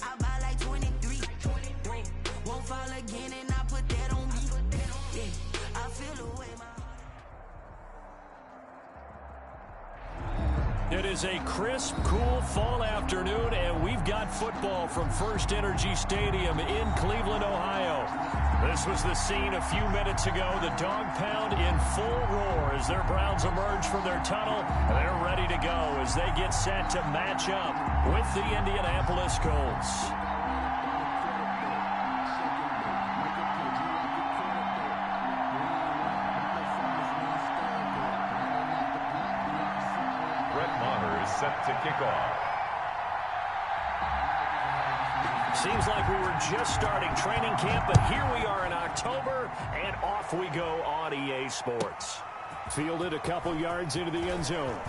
I buy like 23. Won't fall again and I put that on me. Yeah, I feel the way my It is a crisp, cool fall afternoon, and we've got football from First Energy Stadium in Cleveland, Ohio. This was the scene a few minutes ago. The dog pound in full roar as their Browns emerge from their tunnel. They're ready to go as they get set to match up with the Indianapolis Colts. Set to kick off. Seems like we were just starting training camp, but here we are in October, and off we go on EA Sports. Fielded a couple yards into the end zone.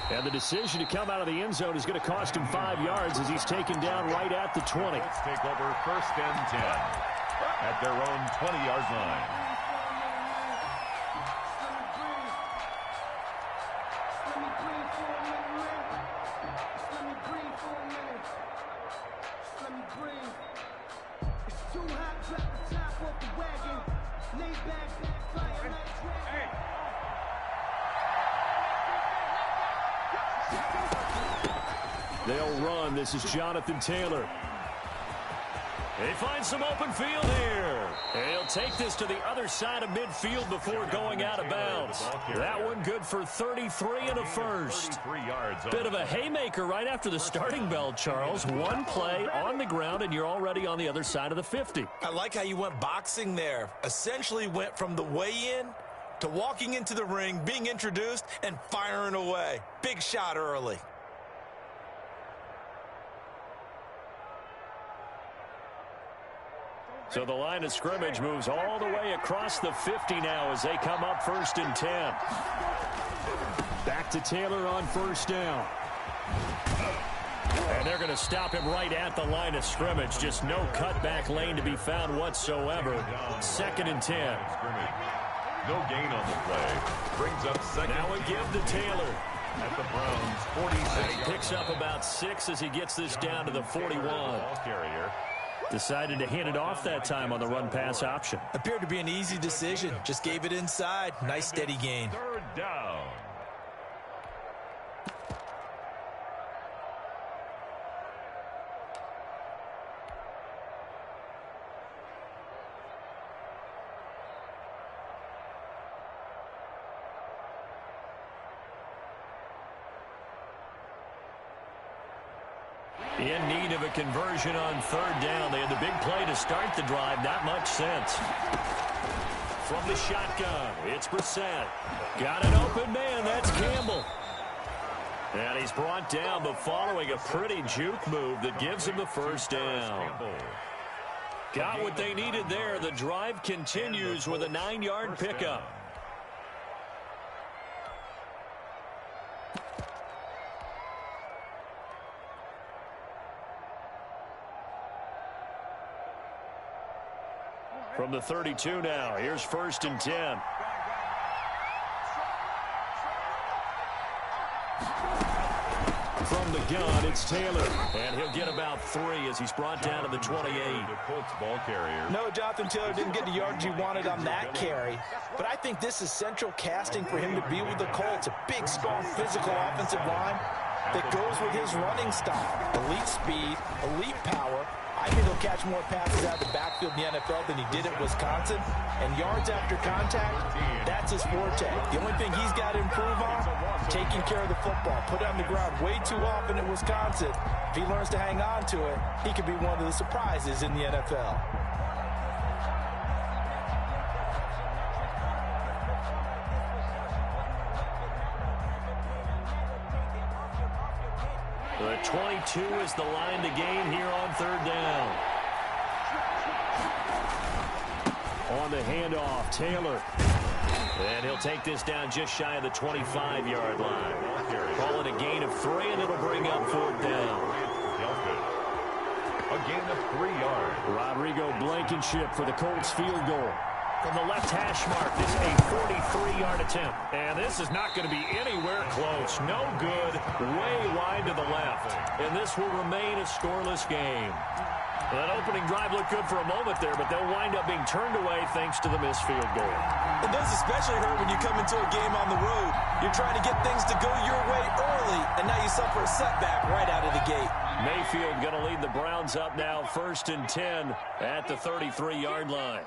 And the decision to come out of the end zone is going to cost him 5 yards as he's taken down right at the 20. Let's take over 1st and 10 at their own 20-yard line. They'll run. This is Jonathan Taylor. They find some open field here. He'll take this to the other side of midfield before going out of bounds. That one good for 33 and a first. Bit of a haymaker right after the starting bell, Charles. One play on the ground, and you're already on the other side of the 50. I like how you went boxing there. Essentially went from the weigh-in to walking into the ring, being introduced, and firing away. Big shot early. So the line of scrimmage moves all the way across the 50 now as they come up 1st and 10. Back to Taylor on 1st down. And they're going to stop him right at the line of scrimmage. Just no cutback lane to be found whatsoever. 2nd and 10. No gain on the play. Brings up 2nd. Now a give to Taylor. At the Browns' 46. He picks up about 6 as he gets this down to the 41. Ball carrier. Decided to hand it off that time on the run-pass option. Appeared to be an easy decision. Just gave it inside. Nice steady gain. 3rd down. In need of a conversion on 3rd down. They had the big play to start the drive. Not much sense. From the shotgun, it's Brissett. Got an open man. That's Campbell. And he's brought down, but following a pretty juke move that gives him the 1st down. Got what they needed there. The drive continues with a 9-yard pickup. From the 32 now, here's 1st and 10. From the gun, it's Taylor. And he'll get about 3 as he's brought down to the 28. The Colts ball carrier. No, Jonathan Taylor didn't get the yardage he wanted on that carry. But I think this is central casting for him to be with the Colts. A big, strong, physical offensive line that goes with his running style. Elite speed, elite power. I think he'll catch more passes out of the backfield in the NFL than he did at Wisconsin. And yards after contact, that's his forte. The only thing he's got to improve on, taking care of the football. Put it on the ground way too often at Wisconsin. If he learns to hang on to it, he could be one of the surprises in the NFL. The 22 is the line to gain here on 3rd down. On the handoff, Taylor. And he'll take this down just shy of the 25-yard line. Call it a gain of 3, and it'll bring up 4th down. A gain of 3 yards. Rodrigo Blankenship for the Colts field goal. From the left hash mark, this is a 43-yard attempt. And this is not going to be anywhere close. No good, way wide to the left. And this will remain a scoreless game. That opening drive looked good for a moment there, but they'll wind up being turned away thanks to the missed field goal. It does especially hurt when you come into a game on the road. You're trying to get things to go your way early, and now you suffer a setback right out of the gate. Mayfield going to lead the Browns up now, 1st and 10 at the 33-yard line.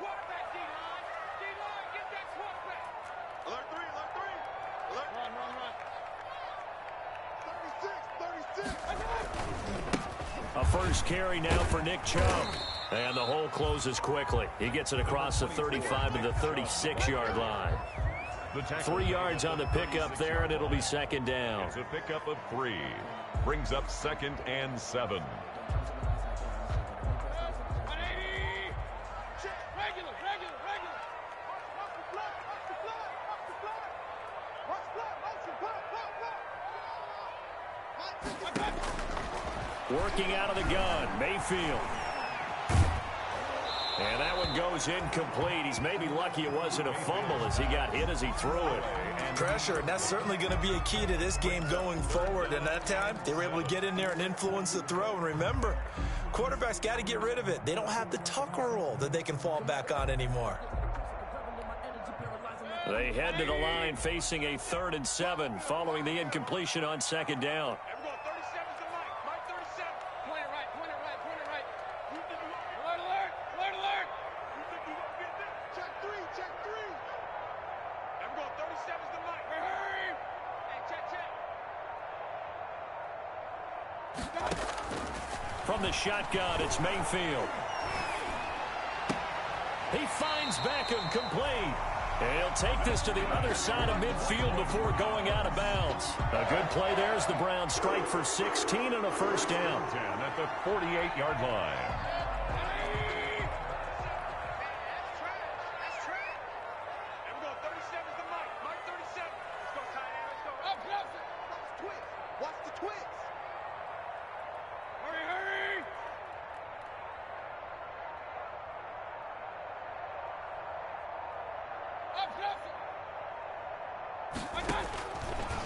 A first carry now for Nick Chubb. And the hole closes quickly. He gets it across the 35 to the 36-yard line. 3 yards on the pickup there, and it'll be 2nd down. It's a pickup of 3. Brings up 2nd and 7. Working out of the gun, Mayfield. And that one goes incomplete. He's maybe lucky it wasn't a fumble as he got hit as he threw it. Pressure, and that's certainly going to be a key to this game going forward. And that time, they were able to get in there and influence the throw. And remember, quarterbacks got to get rid of it. They don't have the tucker roll that they can fall back on anymore. They head to the line facing a 3rd and 7 following the incompletion on 2nd down. From the shotgun, it's Mayfield. He finds Beckham complete. And he'll take this to the other side of midfield before going out of bounds. A good play there as the Browns strike for 16 and a 1st down. At the 48-yard line.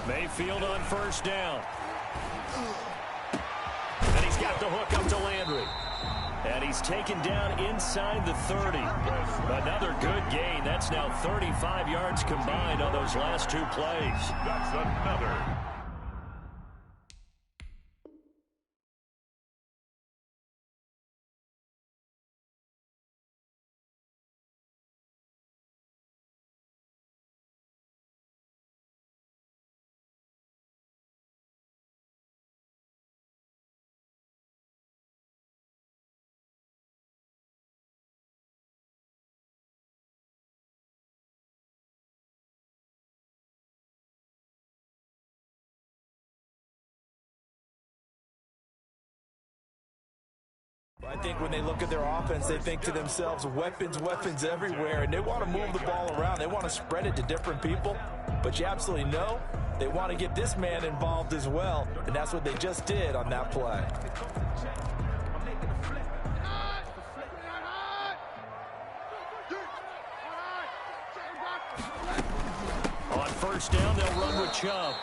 Mayfield on 1st down. And he's got the hook up to Landry. And he's taken down inside the 30. Another good gain. That's now 35 yards combined on those last 2 plays. That's another. I think when they look at their offense, they think to themselves, weapons, weapons everywhere, and they want to move the ball around. They want to spread it to different people, but you absolutely know they want to get this man involved as well, and that's what they just did on that play. On 1st down, they'll run with Chubb.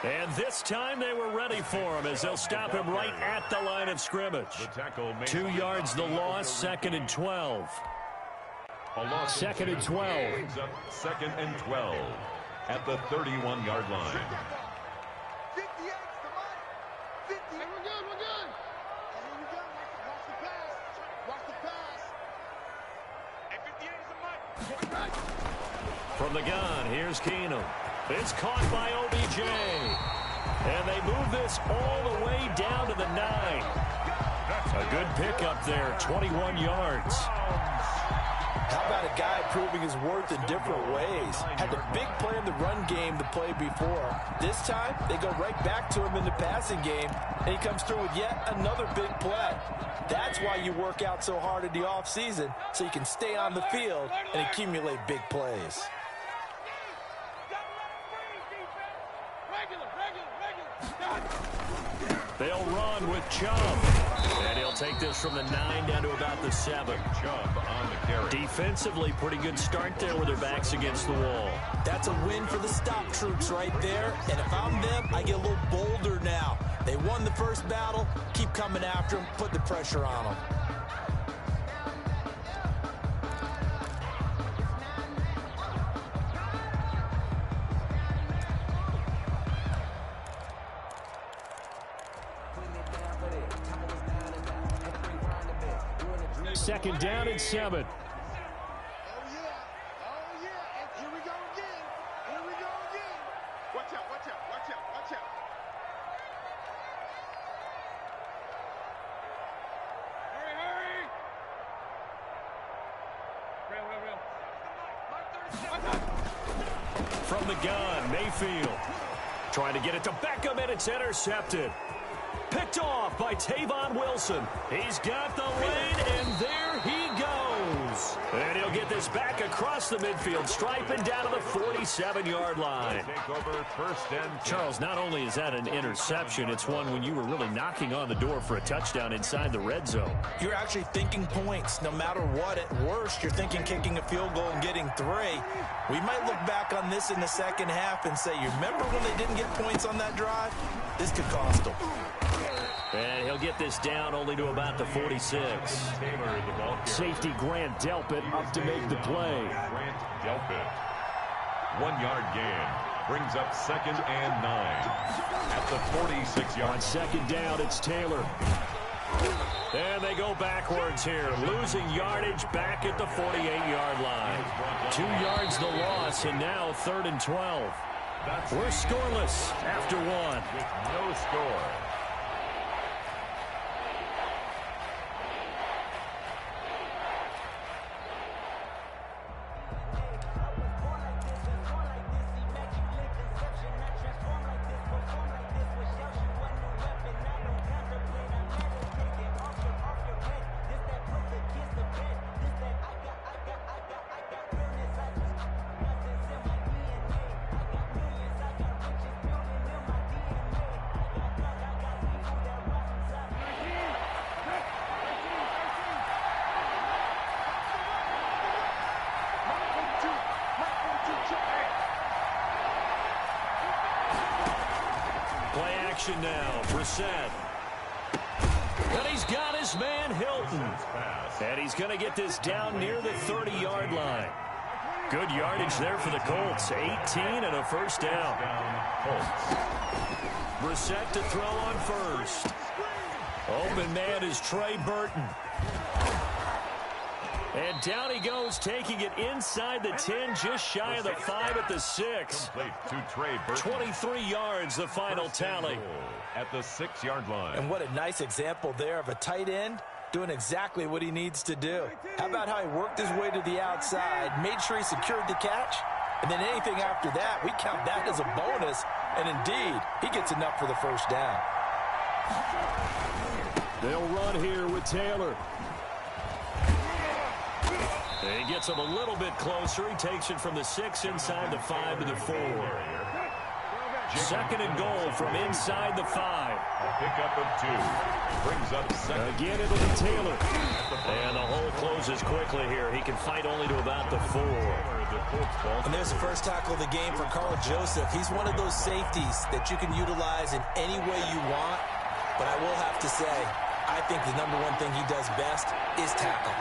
And this time they were ready for him as they'll stop him right at the line of scrimmage. 2 yards the loss, 2nd and 12. 2nd and 12. 2nd and 12 at the 31-yard line. From the gun, here's Keenum. It's caught by OBJ. And they move this all the way down to the 9. A good pickup there, 21 yards. How about a guy proving his worth in different ways? Had the big play in the run game the play before. This time, they go right back to him in the passing game, and he comes through with yet another big play. That's why you work out so hard in the offseason, so you can stay on the field and accumulate big plays. They'll run with Chubb. And he'll take this from the 9 down to about the 7. Chubb on the carry. Defensively, pretty good start there with their backs against the wall. That's a win for the stop troops right there. And if I'm them, I get a little bolder now. They won the first battle. Keep coming after them. Put the pressure on them. Second down and 7. Oh, yeah. And here we go again. Watch out. Hurry. From the gun, Mayfield. Trying to get it to Beckham, and it's intercepted. Picked off by Tavon Wilson. He's got the lane, and there he goes. And he'll get this back across the midfield stripe and down to the 47-yard line. Take over first and 10. Charles, not only is that an interception, it's one when you were really knocking on the door for a touchdown inside the red zone. You're actually thinking points no matter what. At worst, you're thinking kicking a field goal and getting 3. We might look back on this in the second half and say, you remember when they didn't get points on that drive? This could cost them. And he'll get this down only to about the 46. Safety Grant Delpit up to make the play. Grant Delpit. 1-yard gain. Brings up 2nd and 9. At the 46-yard. On second down, it's Taylor. And they go backwards here. Losing yardage back at the 48-yard line. 2 yards the loss, and now 3rd and 12. We're scoreless after 1. With no score. Now, Brissett. And he's got his man Hilton. And he's going to get this down near the 30-yard line. Good yardage there for the Colts. 18 and a first down. Brissett to throw on first. Open man is Trey Burton. And down he goes, taking it inside the 10, just shy of the 5 at the 6. To Trey Burton. 23 yards, the final tally. At the 6-yard line. And what a nice example there of a tight end doing exactly what he needs to do. How about how he worked his way to the outside, made sure he secured the catch, and then anything after that, we count that as a bonus. And indeed, he gets enough for the first down. They'll run here with Taylor. He gets him a little bit closer. He takes it from the 6 inside the 5 to the 4. 2nd and goal from inside the 5. A pickup of 2. Brings up 2nd. Again, it'll be Taylor. And the hole closes quickly here. He can fight only to about the 4. And there's the first tackle of the game for Carl Joseph. He's one of those safeties that you can utilize in any way you want. But I will have to say, I think the number one thing he does best is tackle.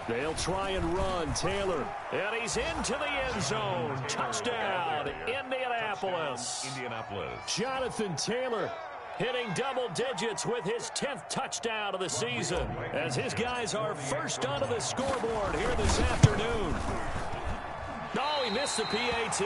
They'll try and run. Taylor. And he's into the end zone. Touchdown, Indianapolis. Jonathan Taylor hitting double digits with his 10th touchdown of the season as his guys are first onto the scoreboard here this afternoon. Oh, he missed the PAT.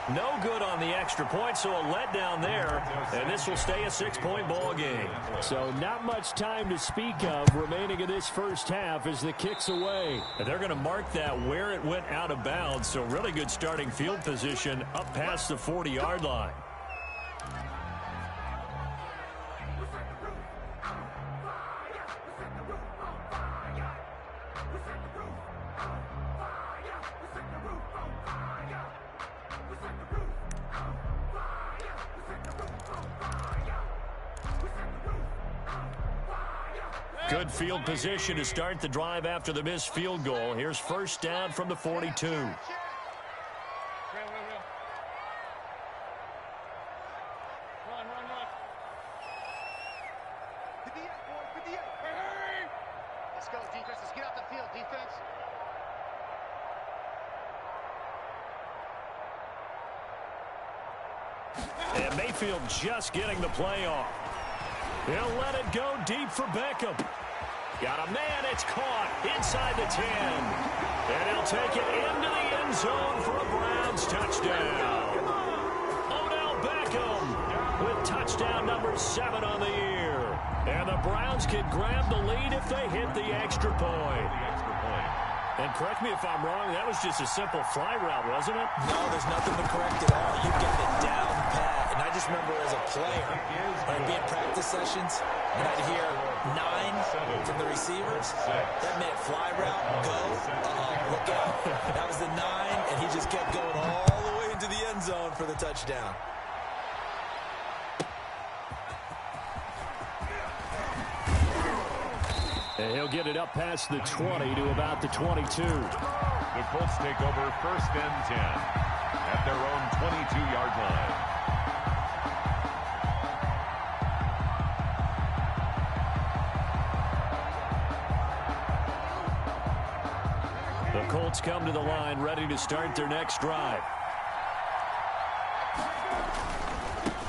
No good on the extra point, so a letdown there, and this will stay a 6-point ball game. So not much time to speak of remaining in this first half as the kick's away. And they're going to mark that where it went out of bounds, so really good starting field position up past the 40-yard line. Good field position to start the drive after the missed field goal. Here's first down from the 42. Run. Good D, boys. Good D. Hey! Let's go, defense. Let's get off the field, defense. And Mayfield just getting the play off. He'll let it go deep for Beckham. Got a man, it's caught inside the 10. And he'll take it into the end zone for a Browns touchdown. Odell Beckham with touchdown number 7 on the year. And the Browns can grab the lead if they hit the extra point. And correct me if I'm wrong, that was just a simple fly route, wasn't it? No, there's nothing to correct at all. You got it down pat. And I just remember as a player, I'd be in practice sessions, and I'd hear 9 from the receivers. That meant fly route, go, look out. That was the 9, and he just kept going all the way into the end zone for the touchdown. And he'll get it up past the 20 to about the 22. The Colts take over first and 10 at their own 22-yard line. The Colts come to the line ready to start their next drive.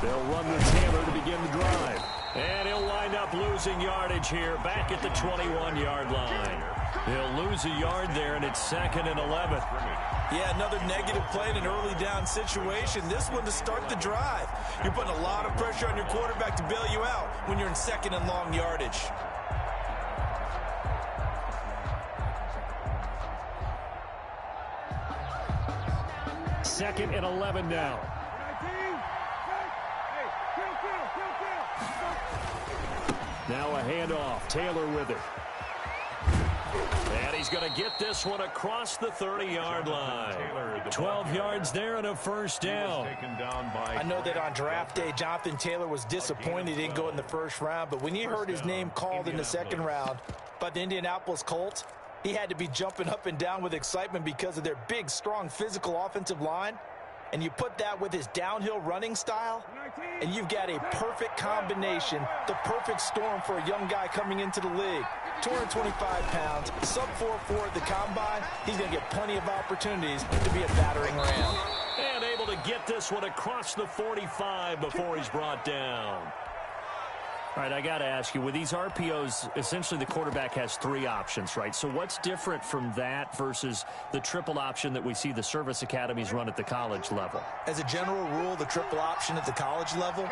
They'll run with Taylor to begin the drive. And he'll wind up losing yardage here back at the 21-yard line. He'll lose a yard there, and it's 2nd and 11. Yeah, another negative play in an early down situation. This one to start the drive. You're putting a lot of pressure on your quarterback to bail you out when you're in 2nd and long yardage. Second and 11 now. Now a handoff. Taylor with it. And he's going to get this one across the 30-yard line. 12 yards there and a first down. I know that on draft day, Jonathan Taylor was disappointed he didn't go in the first round, but when he heard his name called in the second round by the Indianapolis Colts, he had to be jumping up and down with excitement because of their big, strong, physical offensive line. And you put that with his downhill running style, and you've got a perfect combination, the perfect storm for a young guy coming into the league. 225 pounds, sub 4.4 at the combine. He's going to get plenty of opportunities to be a battering ram. And able to get this one across the 45 before he's brought down. All right, I got to ask you, with these RPOs, essentially the quarterback has 3 options, right? So what's different from that versus the triple option that we see the service academies run at the college level? As a general rule, the triple option at the college level,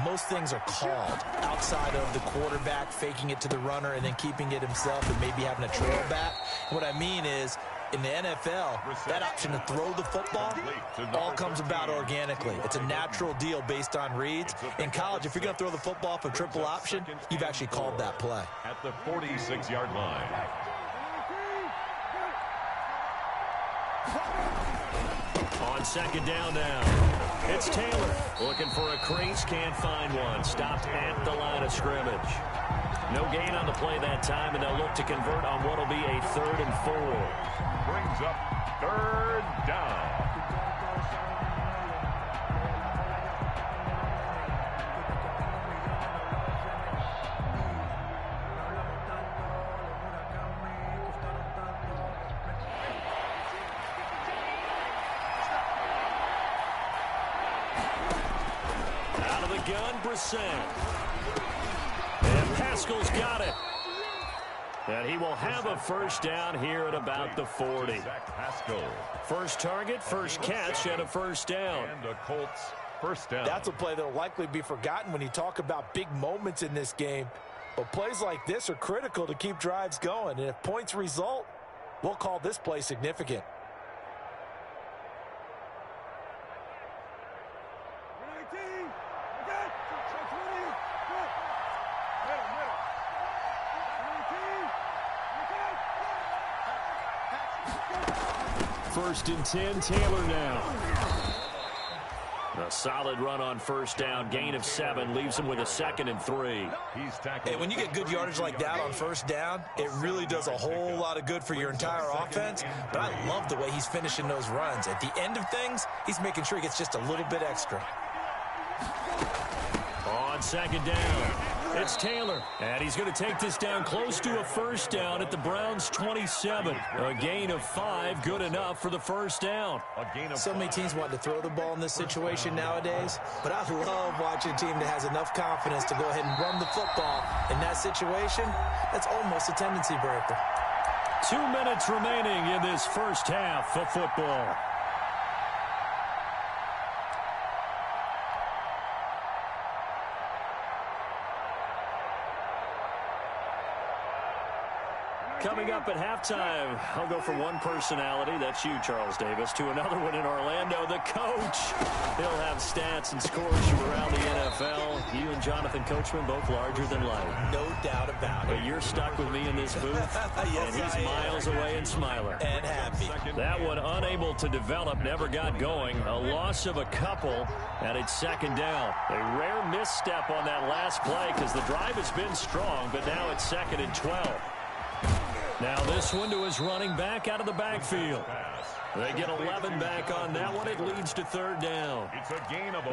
most things are called outside of the quarterback faking it to the runner and then keeping it himself and maybe having a trail back. What I mean is, in the NFL, that option to throw the football all comes about organically. It's a natural deal based on reads. In college, if you're going to throw the football for triple option, you've actually called that play. At the 46-yard line. On second down now, it's Taylor looking for a crease, can't find one. Stopped at the line of scrimmage. No gain on the play that time, and they'll look to convert on what will be a 3rd and 4. Brings up 3rd down. Out of the gun, Brissett. And Pascal's got it. And he will have a first down here at about the 40. First target, first catch, and a first down. And the Colts first down. That's a play that will likely be forgotten when you talk about big moments in this game. But plays like this are critical to keep drives going. And if points result, we'll call this play significant. First and 10, Taylor now. A solid run on first down, gain of 7, leaves him with a 2nd and 3. Hey, when you get good yardage like that on first down, it really does a whole lot of good for your entire offense. But I love the way he's finishing those runs. At the end of things, he's making sure he gets just a little bit extra. On second down, it's Taylor. And he's going to take this down close to a first down at the Browns' 27. A gain of 5, good enough for the first down. So many teams want to throw the ball in this situation nowadays, but I love watching a team that has enough confidence to go ahead and run the football. In that situation, that's almost a tendency breaker. 2 minutes remaining in this first half of football. Coming up at halftime, I'll go from one personality, that's you, Charles Davis, to another one in Orlando, the coach. He'll have stats and scores from around the NFL. You and Jonathan Coachman, both larger than life. No doubt about it. But you're stuck with me in this booth, yes, and he's miles away and smiling. And happy. That one unable to develop, never got going. A loss of a couple, and it's second down. A rare misstep on that last play because the drive has been strong, but now it's 2nd and 12. Now this one to his running back out of the backfield. They get 11 back on that one. It leads to third down.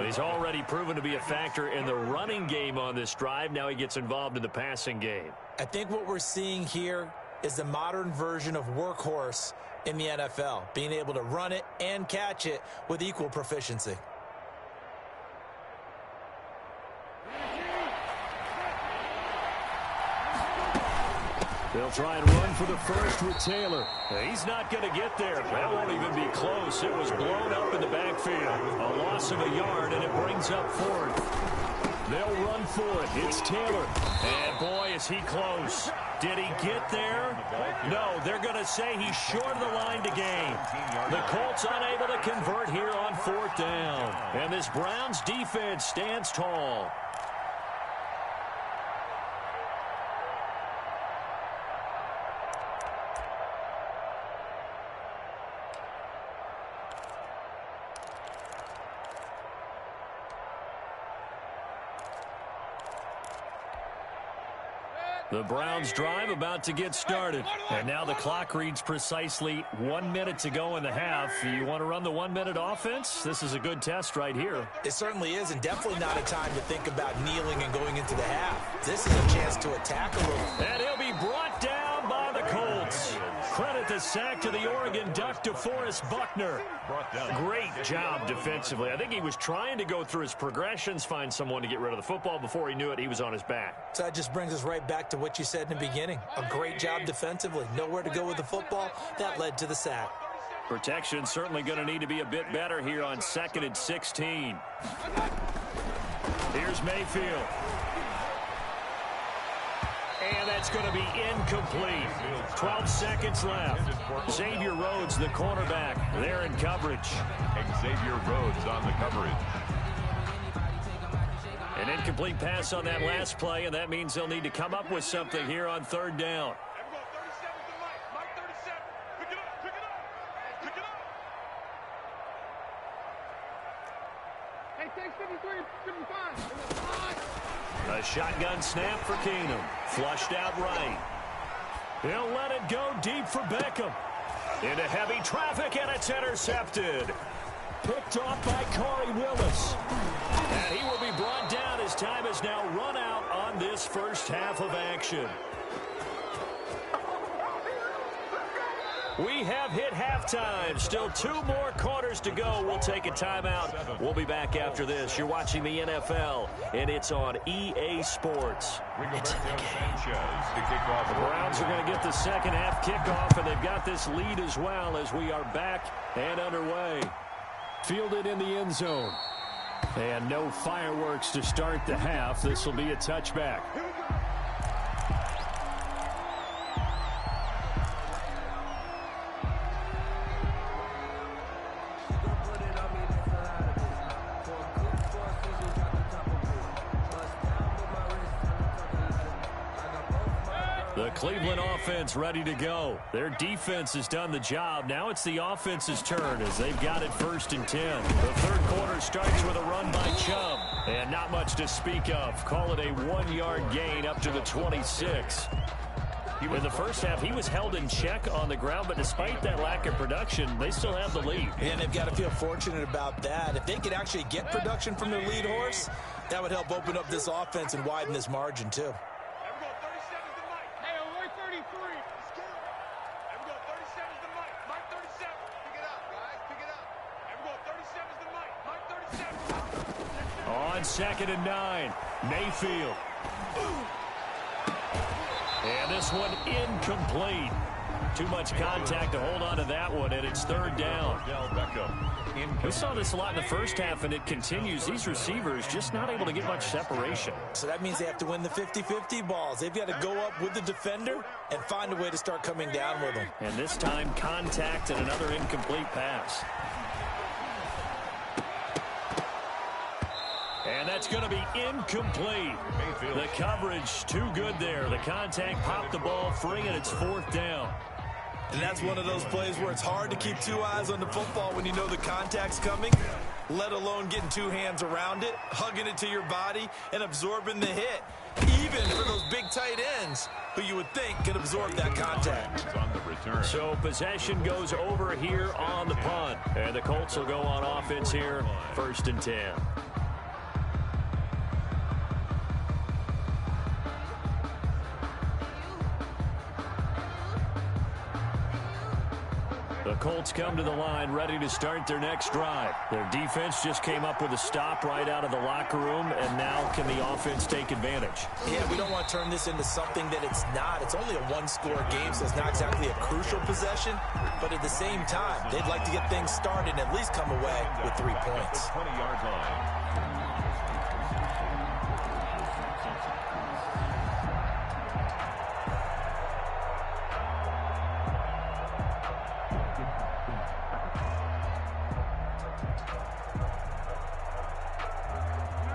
He's already proven to be a factor in the running game on this drive. Now he gets involved in the passing game. I think what we're seeing here is the modern version of workhorse in the NFL, being able to run it and catch it with equal proficiency. They'll try and run for the first with Taylor. He's not going to get there. That won't even be close. It was blown up in the backfield. A loss of a yard, and it brings up 4th. They'll run for it. It's Taylor. And boy, is he close. Did he get there? No, they're going to say he's short of the line to gain. The Colts unable to convert here on 4th down. And this Browns defense stands tall. The Browns drive about to get started. And now the clock reads precisely 1 minute to go in the half. You want to run the 1 minute offense? This is a good test right here. It certainly is, and definitely not a time to think about kneeling and going into the half. This is a chance to attack a little. And he'll be brought down by the Colts. Credit the sack to the Oregon Duck, DeForest Buckner. Great job defensively. I think he was trying to go through his progressions, find someone to get rid of the football. Before he knew it, he was on his back. So that just brings us right back to what you said in the beginning. A great job defensively. Nowhere to go with the football. That led to the sack. Protection certainly going to need to be a bit better here on 2nd and 16. Here's Mayfield. And that's going to be incomplete. 12 seconds left. Xavier Rhodes, the cornerback, there in coverage. Xavier Rhodes on the coverage. An incomplete pass on that last play, and that means they'll need to come up with something here on 3rd down. A shotgun snap for Keenum. Flushed out right. He'll let it go deep for Beckham. Into heavy traffic, and it's intercepted. Picked off by Corey Willis. And he will be brought down as time has now run out on this first half of action. We have hit halftime. Still 2 more quarters to go. We'll take a timeout. We'll be back after this. You're watching the NFL, and it's on EA Sports. It's in the game. The Browns are going to get the second half kickoff, and they've got this lead as well as we are back and underway. Fielded in the end zone. And no fireworks to start the half. This will be a touchback. The Cleveland offense ready to go. Their defense has done the job. Now it's the offense's turn as they've got it 1st and 10. The third quarter starts with a run by Chubb. And not much to speak of. Call it a 1-yard gain up to the 26. In the first half, he was held in check on the ground, but despite that lack of production, they still have the lead. And they've got to feel fortunate about that. If they could actually get production from their lead horse, that would help open up this offense and widen this margin, too. On 2nd and 9, Mayfield. And this one incomplete. Too much contact to hold on to that one, and it's 3rd down. We saw this a lot in the first half, and it continues. These receivers just not able to get much separation. So that means they have to win the 50-50 balls. They've got to go up with the defender and find a way to start coming down with them. And this time, contact and another incomplete pass. And that's going to be incomplete. The coverage too good there. The contact popped the ball free, and it's 4th down. And that's one of those plays where it's hard to keep 2 eyes on the football when you know the contact's coming, let alone getting 2 hands around it, hugging it to your body, and absorbing the hit. Even for those big tight ends who you would think could absorb that contact. So possession goes over here on the punt. And the Colts will go on offense here, 1st and 10. The Colts come to the line ready to start their next drive. Their defense just came up with a stop right out of the locker room, and now can the offense take advantage? Yeah, we don't want to turn this into something that it's not. It's only a 1-score game, so it's not exactly a crucial possession. But at the same time, they'd like to get things started and at least come away with 3 points. 20-yard line.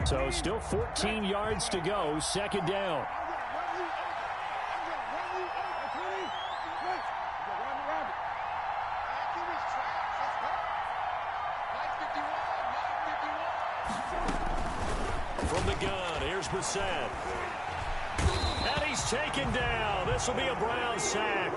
So still 14 yards to go, 2nd down. From the gun, here's Brissett. And he's taken down. This will be a Brown sack.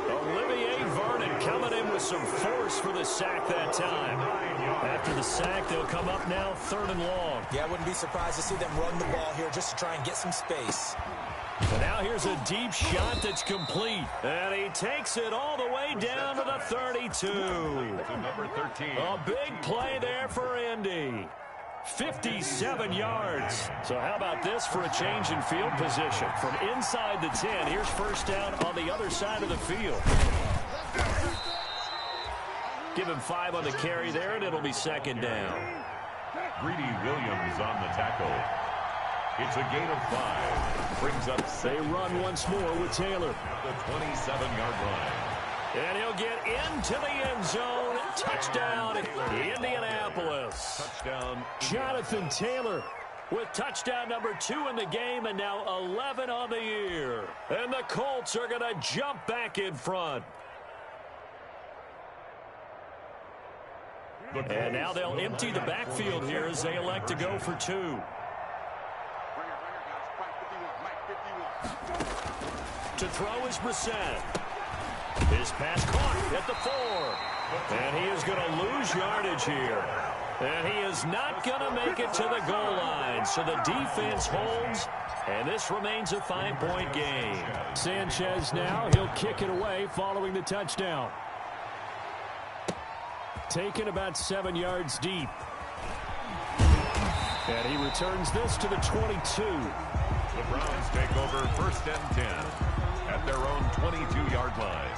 Olivier Vernon coming in with some force for the sack that time. After the sack, they'll come up now 3rd and long. Yeah, I wouldn't be surprised to see them run the ball here just to try and get some space. And now here's a deep shot that's complete. And he takes it all the way down to the 32. Number 13. A big play there for Indy. 57 yards. So how about this for a change in field position? From inside the 10, here's 1st down on the other side of the field. Give him 5 on the carry there, and it'll be 2nd down. Greedy Williams on the tackle. It's a gain of 5. Brings up 6. They run once more with Taylor. The 27-yard line. And he'll get into the end zone. Touchdown, Indianapolis. Touchdown. Jonathan Taylor with touchdown number 2 in the game, and now 11 on the year. And the Colts are going to jump back in front. And now they'll empty the backfield here as they elect to go for 2. To throw is Brissett. His pass caught at the 4. And he is going to lose yardage here. And he is not going to make it to the goal line. So the defense holds, And this remains a 5-point game. Sanchez now, he'll kick it away following the touchdown. Taken about 7 yards deep. And he returns this to the 22. The Browns take over 1st and 10 at their own 22-yard line.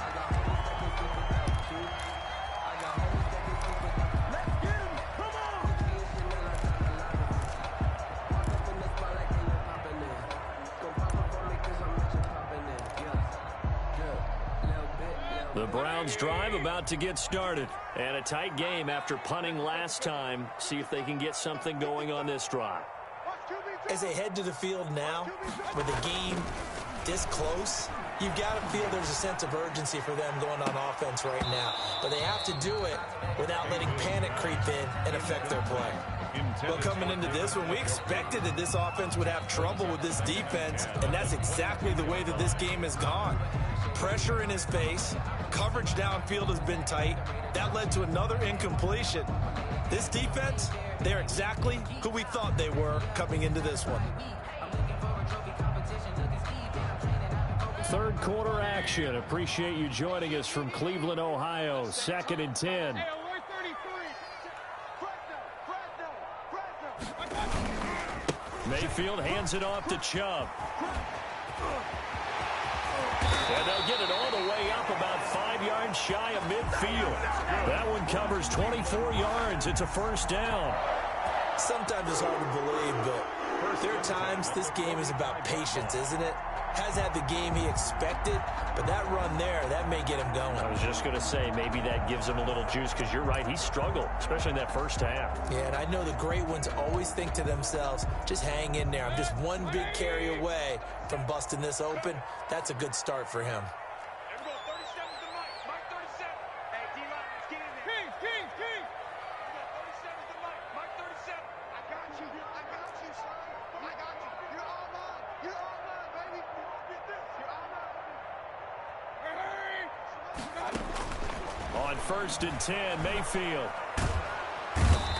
The Browns drive about to get started. And a tight game after punting last time. See if they can get something going on this drive. As they head to the field now, with the game this close, you've got to feel there's a sense of urgency for them going on offense right now. But they have to do it without letting panic creep in and affect their play. Well, coming into this one, we expected that this offense would have trouble with this defense, and that's exactly the way that this game has gone. Pressure in his face, coverage downfield has been tight. That led to another incompletion. This defense, they're exactly who we thought they were coming into this one. Third quarter action. Appreciate you joining us from Cleveland, Ohio. 2nd and 10. Mayfield hands it off to Chubb. And they'll get it all the way up about 5 yards shy of midfield. That one covers 24 yards. It's a first down. Sometimes it's hard to believe, but there are times this game is about patience, isn't it? Has had the game he expected, but that run there, that may get him going. I was just going to say, maybe that gives him a little juice, because you're right, he struggled, especially in that first half. Yeah, and I know the great ones always think to themselves, just hang in there. I'm just one big carry away from busting this open. That's a good start for him. On 1st and 10, Mayfield.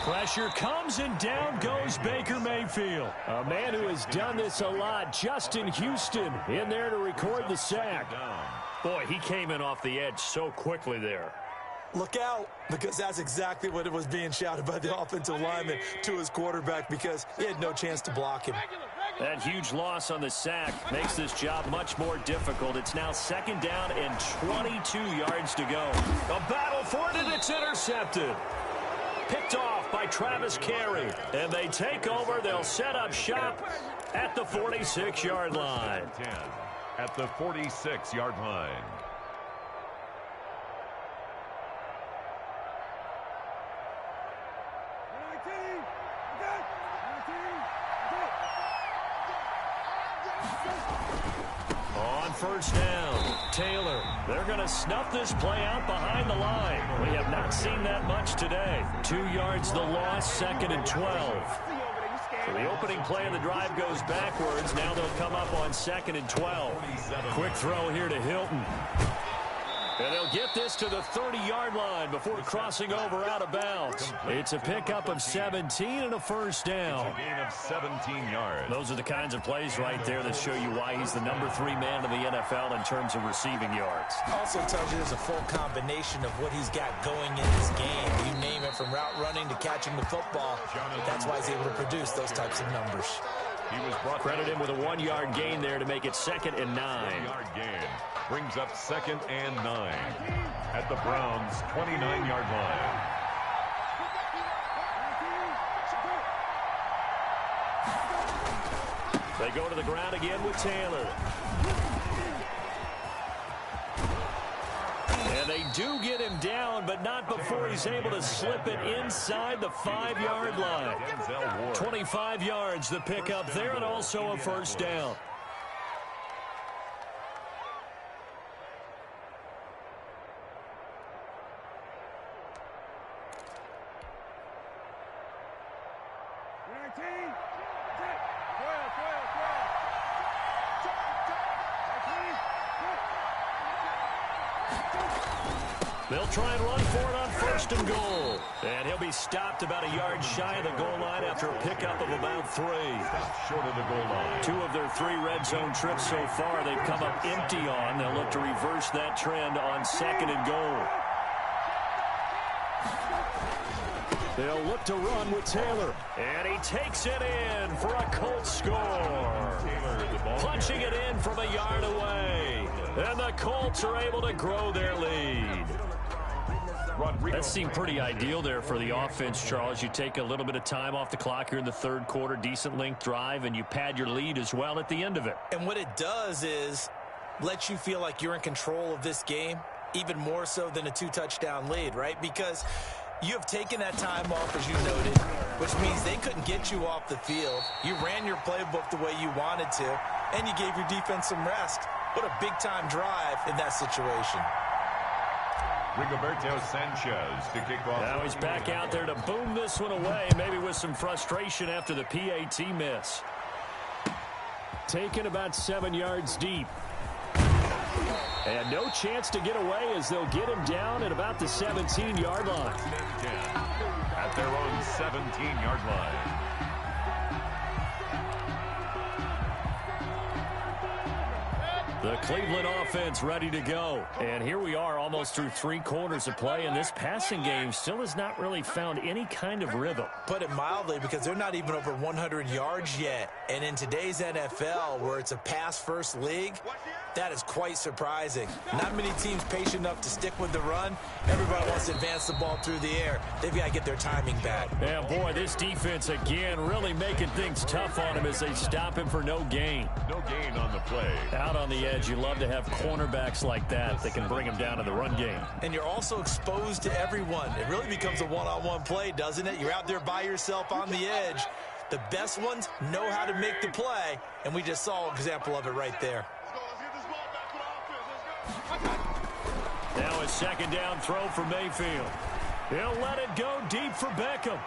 Pressure comes and down goes Baker Mayfield. A man who has done this a lot, Justin Houston, in there to record the sack. Boy, he came in off the edge so quickly there. Look out, because that's exactly what it was being shouted by the offensive lineman to his quarterback, because he had no chance to block him. That huge loss on the sack makes this job much more difficult. It's now 2nd down and 22 yards to go. A battle for it, and it's intercepted. Picked off by Travis Carey. And they take over. They'll set up shop at the 46-yard line. 10 at the 46-yard line. On 1st down, Taylor. They're going to snuff this play out behind the line. We have not seen that much today. 2 yards the loss, 2nd and 12. So the opening play of the drive goes backwards. Now they'll come up on 2nd and 12. Quick throw here to Hilton. And they'll get this to the 30-yard line before crossing over out of bounds. It's a pickup of 17 and a first down. It's a gain of 17 yards. Those are the kinds of plays right there that show you why he's the number 3 man in the NFL in terms of receiving yards. Also tells you there's a full combination of what he's got going in this game. You name it, from route running to catching the football. That's why he's able to produce those types of numbers. He was brought credit him with a 1-yard gain there to make it 2nd and 9. 1-yard gain brings up 2nd and 9 at the Browns' 29-yard line. They go to the ground again with Taylor. And they do get him down, but not before he's able to slip it inside the 5-yard line. 25 yards the pickup there, and also a first down. They'll try and run for it on 1st and goal. And he'll be stopped about a yard shy of the goal line after a pickup of about 3. Stopped short of the goal line. 2 of their 3 red zone trips so far they've come up empty on. They'll look to reverse that trend on 2nd and goal. They'll look to run with Taylor. And he takes it in for a Colts score. Punching it in from a yard away. And the Colts are able to grow their lead. That seemed pretty ideal there for the offense, Charles. You take a little bit of time off the clock here in the 3rd quarter, decent length drive, and you pad your lead as well at the end of it. And what it does is let you feel like you're in control of this game, even more so than a 2-touchdown lead, right? Because you have taken that time off, as you noted, which means they couldn't get you off the field. You ran your playbook the way you wanted to, and you gave your defense some rest. What a big-time drive in that situation. Rigoberto Sanchez to kick off. Now he's back out there to boom this one away, maybe with some frustration after the PAT miss. Taken about 7 yards deep. And no chance to get away as they'll get him down at about the 17-yard line. At their own 17-yard line. The Cleveland offense ready to go. And here we are almost through 3 quarters of play, and this passing game still has not really found any kind of rhythm. Put it mildly, because they're not even over 100 yards yet. And in today's NFL, where it's a pass-first league, that is quite surprising. Not many teams patient enough to stick with the run. Everybody wants to advance the ball through the air. They've got to get their timing back. Yeah, boy, this defense again really making things tough on him as they stop him for no gain. No gain on the play. Out on the edge, you love to have cornerbacks like that that can bring him down in the run game. And you're also exposed to everyone. It really becomes a one-on-one play, doesn't it? You're out there by yourself on the edge. The best ones know how to make the play, and we just saw an example of it right there. Now a 2nd down throw for Mayfield. He'll let it go deep for Beckham.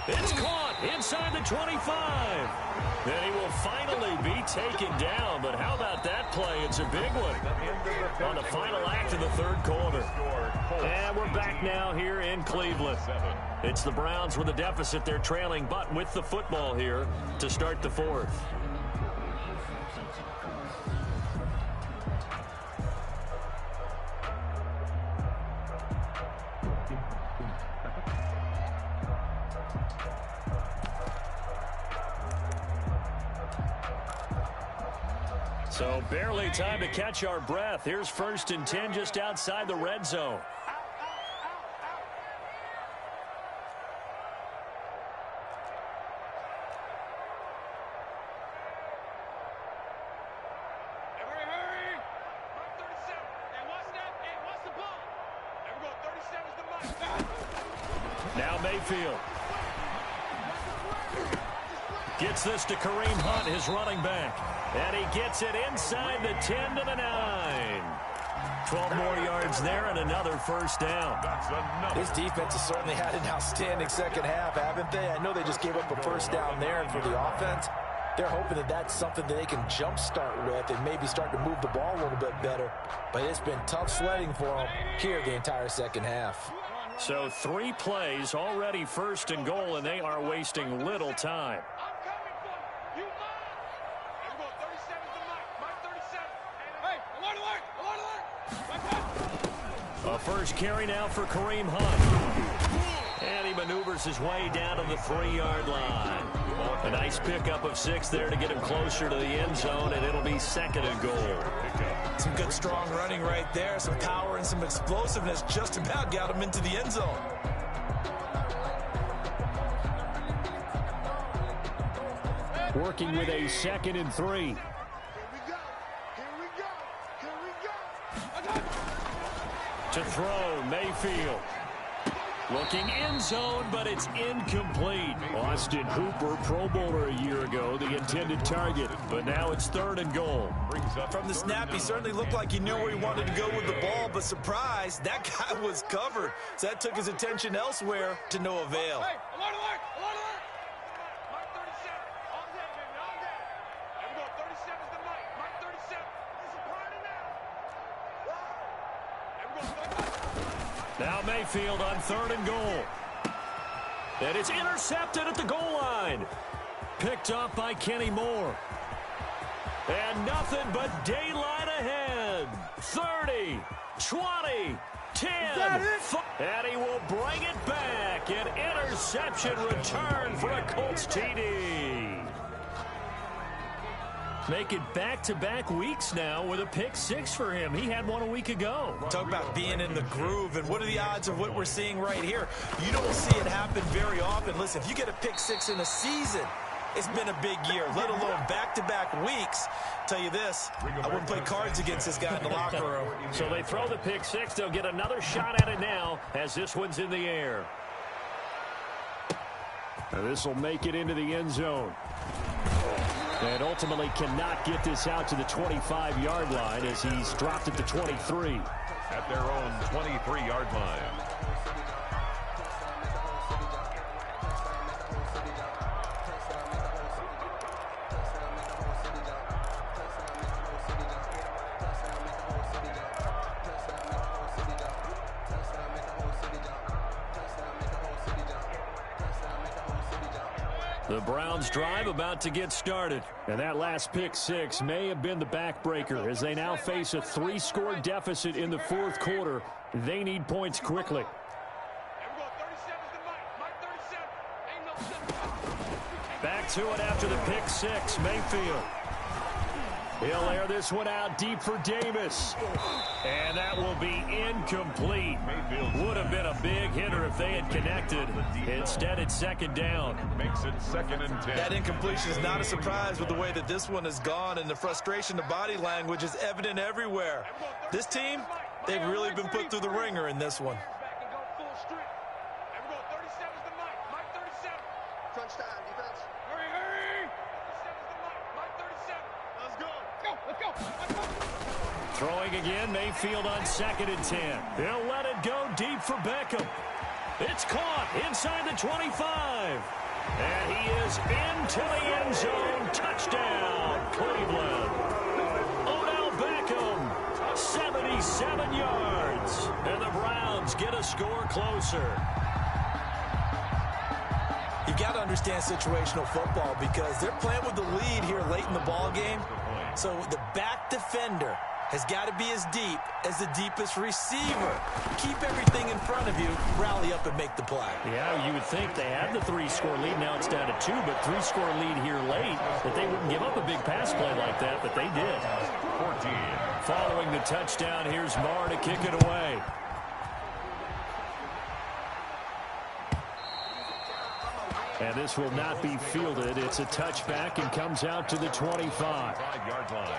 It's caught inside the 25. Then he will finally be taken down. But how about that play? It's a big one on the final act of the 3rd quarter. And we're back now here in Cleveland. It's the Browns with a deficit. They're trailing, but with the football here to start the 4th. So barely time to catch our breath. Here's 1st and 10 just outside the red zone. Everybody hurry! Mark 37. Hey, watch that. Hey, watch the ball. There we go. 37's the mark. Now Mayfield gets this to Kareem Hunt, his running back. And he gets it inside the 10 to the 9. 12 more yards there and another 1st down. That's enough. This defense has certainly had an outstanding 2nd half, haven't they? I know they just gave up a 1st down there, and for the offense, they're hoping that that's something that they can jumpstart with and maybe start to move the ball a little bit better. But it's been tough sledding for them here the entire 2nd half. So 3 plays, already 1st and goal, and they are wasting little time. A 1st carry now for Kareem Hunt. And he maneuvers his way down to the 3-yard line. A nice pickup of 6 there to get him closer to the end zone, and it'll be 2nd and goal. Some good strong running right there, some power and some explosiveness just about got him into the end zone. Working with a 2nd and 3. To throw, Mayfield. Looking end zone, but it's incomplete. Austin Hooper, Pro Bowler a year ago, the intended target. But now it's 3rd and goal. From the snap, he certainly looked like he knew where he wanted to go with the ball, but surprise, that guy was covered. So that took his attention elsewhere to no avail. Hey, alert, alert, alert, alert! Mark 37, all day, baby, all day. There we go, 37's the mark. Mark 37. It's a party now. There we go, 37. Now Mayfield on 3rd and goal. And it's intercepted at the goal line. Picked up by Kenny Moore. And nothing but daylight ahead. 30, 20, 10. And he will bring it back. An interception return for a Colts TD. Make it back-to-back weeks now with a pick 6 for him. He had one a week ago. Talk about being in the groove, and what are the odds of what we're seeing right here? You don't see it happen very often. Listen, if you get a pick 6 in a season, it's been a big year, let alone back-to-back weeks. Tell you this, I wouldn't play cards against this guy in the locker room. So they throw the pick 6. They'll get another shot at it now as this one's in the air. And this will make it into the end zone. And ultimately cannot get this out to the 25-yard line as he's dropped at the 23. At their own 23-yard line. The Browns drive about to get started. And that last pick 6 may have been the backbreaker as they now face a 3-score deficit in the 4th quarter. They need points quickly. Back to it after the pick 6, Mayfield. He'll air this one out deep for Davis. And that will be incomplete. Would have been a big hitter if they had connected. Instead, it's 2nd down. Makes it 2nd and 10. That incompletion is not a surprise with the way that this one has gone, and the frustration, the body language is evident everywhere. This team, they've really been put through the ringer in this one. Throwing again, Mayfield on 2nd and 10. He'll let it go deep for Beckham. It's caught inside the 25. And he is into the end zone. Touchdown, Cleveland. Odell Beckham, 77 yards. And the Browns get a score closer. You've got to understand situational football because they're playing with the lead here late in the ball game. So the back defender has got to be as deep as the deepest receiver. Keep everything in front of you, rally up and make the play. Yeah, you would think they had the 3-score lead. Now it's down to 2, but 3-score lead here late, that they wouldn't give up a big pass play like that, but they did. 14. Following the touchdown, here's Marr to kick it away. And this will not be fielded. It's a touchback and comes out to the 25. 5-yard line.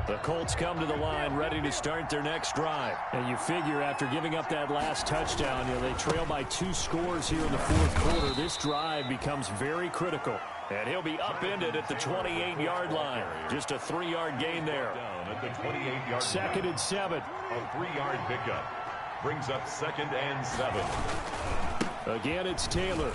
The Colts come to the line ready to start their next drive. And you figure after giving up that last touchdown, they trail by 2 scores here in the 4th quarter. This drive becomes very critical. And he'll be upended at the 28-yard line. Just a 3-yard gain there. Down at the 28-yard 2nd and 7. A 3-yard pickup. Brings up 2nd and 7. Again, it's Taylor.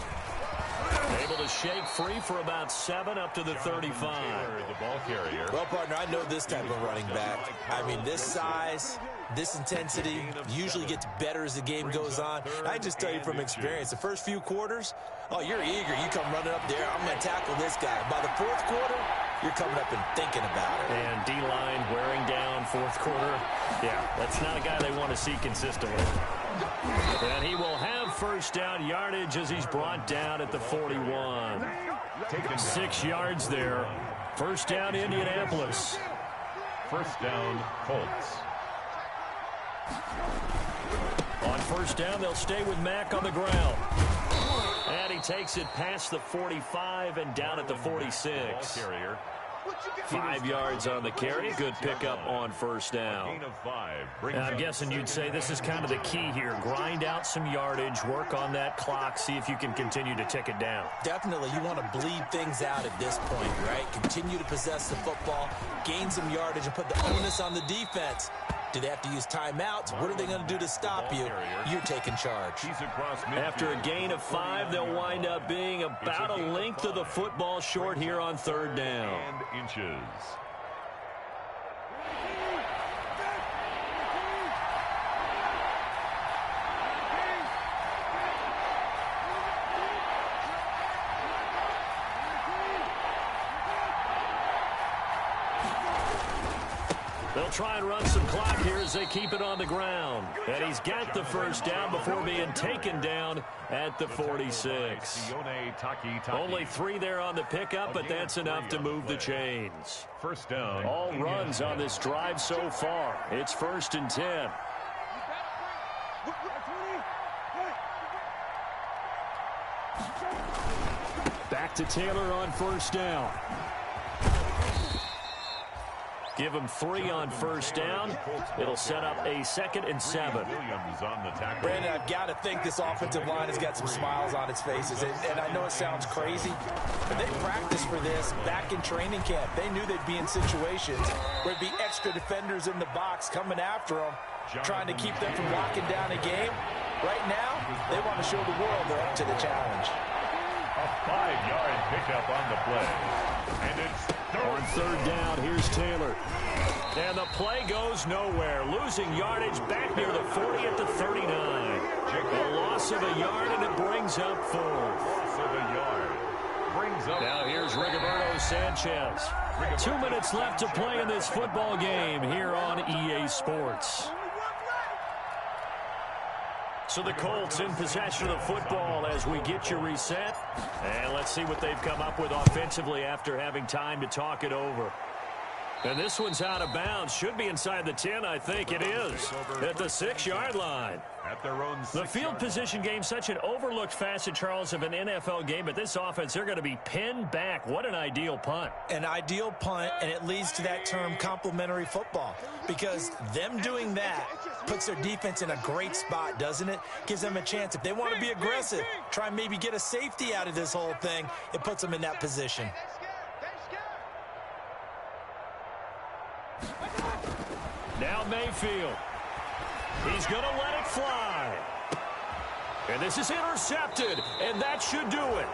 Able to shake free for about 7 up to the 35. The ball carrier. Well, partner, I know this type of running back. I mean, this size, this intensity usually gets better as the game goes on. I just tell you from experience, the first few quarters, oh, you're eager. You come running up there, I'm going to tackle this guy. By the 4th quarter, you're coming up and thinking about it. And D-line wearing down 4th quarter. Yeah, that's not a guy they want to see consistently. And he will have first down yardage as he's brought down at the 41. 6 yards there. First down, Indianapolis. First down, Colts. On first down, they'll stay with Mack on the ground. And he takes it past the 45 and down at the 46. 5 yards on the carry. Good pickup on first down. I'm guessing you'd say this is kind of the key here. Grind out some yardage, work on that clock, see if you can continue to tick it down. Definitely, you want to bleed things out at this point, right? Continue to possess the football, gain some yardage, and put the onus on the defense Do they have to use timeouts? What are they going to do to stop you? You're taking charge. After a gain of 5, they'll wind up being about a length of the football short here on third down. Inches. They'll try and run some clock here as they keep it on the ground. And he's got the first down before being taken down at the 46. Only 3 there on the pickup, but that's enough to move the chains. First down. All runs on this drive so far. It's 1st and 10. Back to Taylor on first down. Give him 3 on first down. It'll set up a 2nd and 7. Brandon, I've got to think this offensive line has got some smiles on its faces. And I know it sounds crazy, but they practiced for this back in training camp. They knew they'd be in situations where there'd be extra defenders in the box coming after them, trying to keep them from locking down a game. Right now, they want to show the world they're up to the challenge. A 5-yard pickup on the play. And it's on third down, here's Taylor. And the play goes nowhere. Losing yardage back near the 40 at the 39. A loss of a yard, and it brings up 4. Loss of a yard. Brings up. Now here's Rigoberto Sanchez. 2 minutes left to play in this football game here on EA Sports. So the Colts in possession of the football as we get you reset. And let's see what they've come up with offensively after having time to talk it over. And this one's out of bounds. Should be inside the 10, I think it is. At the 6-yard line. At their own the field position game, such an overlooked facet, Charles, of an NFL game. But this offense, they're going to be pinned back. What an ideal punt. An ideal punt, and it leads to that term complementary football. Because them doing that puts their defense in a great spot, doesn't it? Gives them a chance. If they want to be aggressive, try and maybe get a safety out of this whole thing, it puts them in that position. Now Mayfield. He's going to let it fly. And this is intercepted, and that should do it.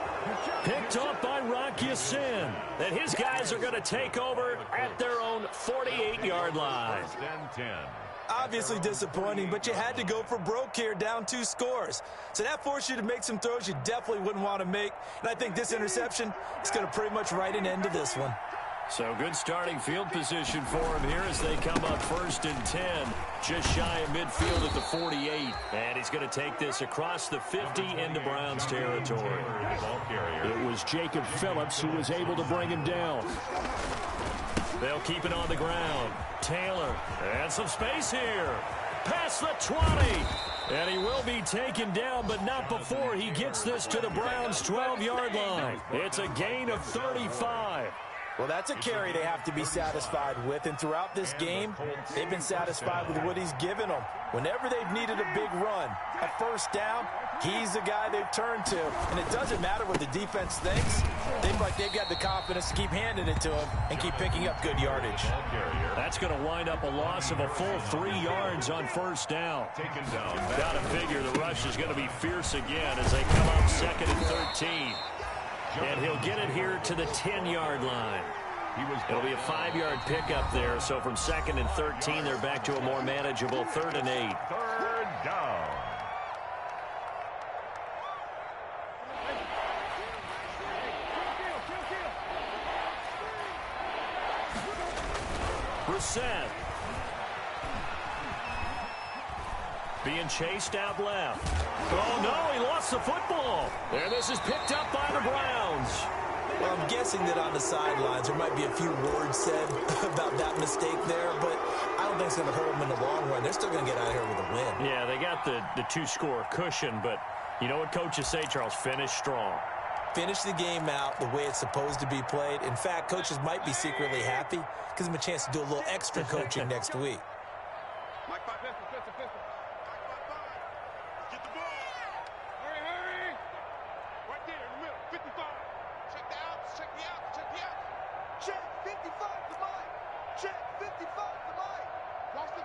Picked up by Rock Ya-Sin. And his guys are going to take over at their own 48-yard line. Obviously disappointing, but you had to go for broke here, down 2 scores. So that forced you to make some throws you definitely wouldn't want to make. And I think this interception is going to pretty much write an end to this one. So good starting field position for him here as they come up 1st and 10. Just shy of midfield at the 48. And he's going to take this across the 50 into Browns territory. It was Jacob Phillips who was able to bring him down. They'll keep it on the ground. Taylor, and some space here. Past the 20. And he will be taken down, but not before he gets this to the Browns' 12-yard line. It's a gain of 35. Well, that's a carry they have to be satisfied with, and throughout this game, they've been satisfied with what he's given them. Whenever they've needed a big run, a first down, he's the guy they've turned to. And it doesn't matter what the defense thinks. They've got the confidence to keep handing it to him and keep picking up good yardage. That's going to wind up a loss of a full 3 yards on first down. Got to figure the rush is going to be fierce again as they come up 2nd and 13. And he'll get it here to the 10-yard line. It'll be a 5-yard pickup there. So from 2nd and 13, they're back to a more manageable 3rd and 8. Third down. Brissett. Being chased out left. Oh, no, he lost the football. And this is picked up by the Browns. Well, I'm guessing that on the sidelines there might be a few words said about that mistake there, but I don't think it's going to hurt them in the long run. They're still going to get out of here with a win. Yeah, they got the 2-score cushion, but you know what coaches say, Charles? Finish strong. Finish the game out the way it's supposed to be played. In fact, coaches might be secretly happy because of a chance to do a little extra coaching next week. Check 55 to Mike. Check 55 to Mike. Watch the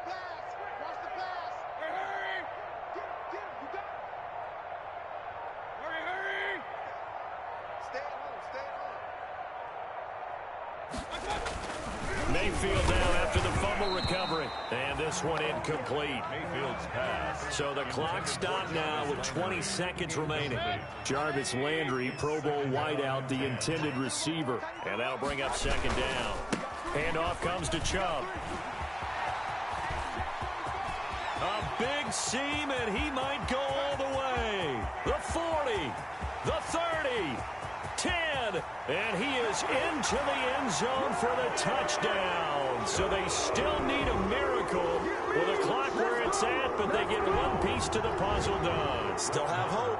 Mayfield down after the fumble recovery. And this one incomplete. Mayfield's pass. So the clock stopped now with 20 seconds remaining. Jarvis Landry, Pro Bowl wideout, the intended receiver. And that'll bring up second down. Handoff comes to Chubb. A big seam, and he might go all the way. The 40, the 30, 10, and he is into the end zone for the touchdown. So they still need a miracle with the clock where it's at, but they get one piece to the puzzle done. Still have hope.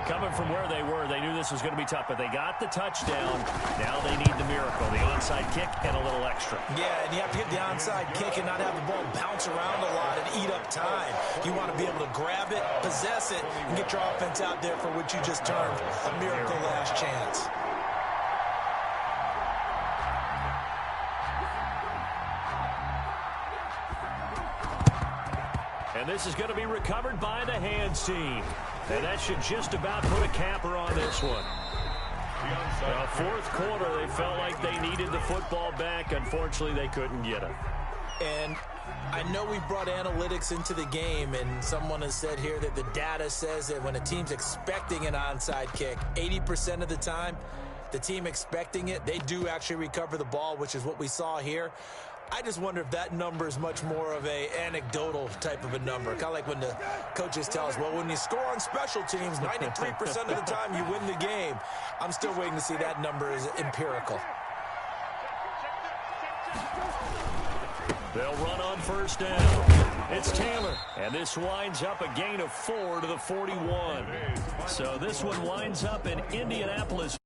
Coming from where they were, they knew this was going to be tough, but they got the touchdown. Now they need the miracle, the onside kick and a little extra. Yeah, and you have to get the onside kick and not have the ball bounce around a lot and eat up time. You want to be able to grab it, possess it, and get your offense out there for what you just termed a miracle last chance. And this is going to be recovered by the hands team. And that should just about put a capper on this one. Fourth quarter, they felt like they needed the football back. Unfortunately, they couldn't get it. And I know we brought analytics into the game, and someone has said here that the data says that when a team's expecting an onside kick, 80% of the time, the team expecting it, they do actually recover the ball, which is what we saw here. I just wonder if that number is much more of a anecdotal type of a number. Kind of like when the coaches tell us, well, when you score on special teams, 93% of the time you win the game. I'm still waiting to see that number is empirical. They'll run on first down. It's Taylor. And this winds up a gain of 4 to the 41. So this one winds up in Indianapolis.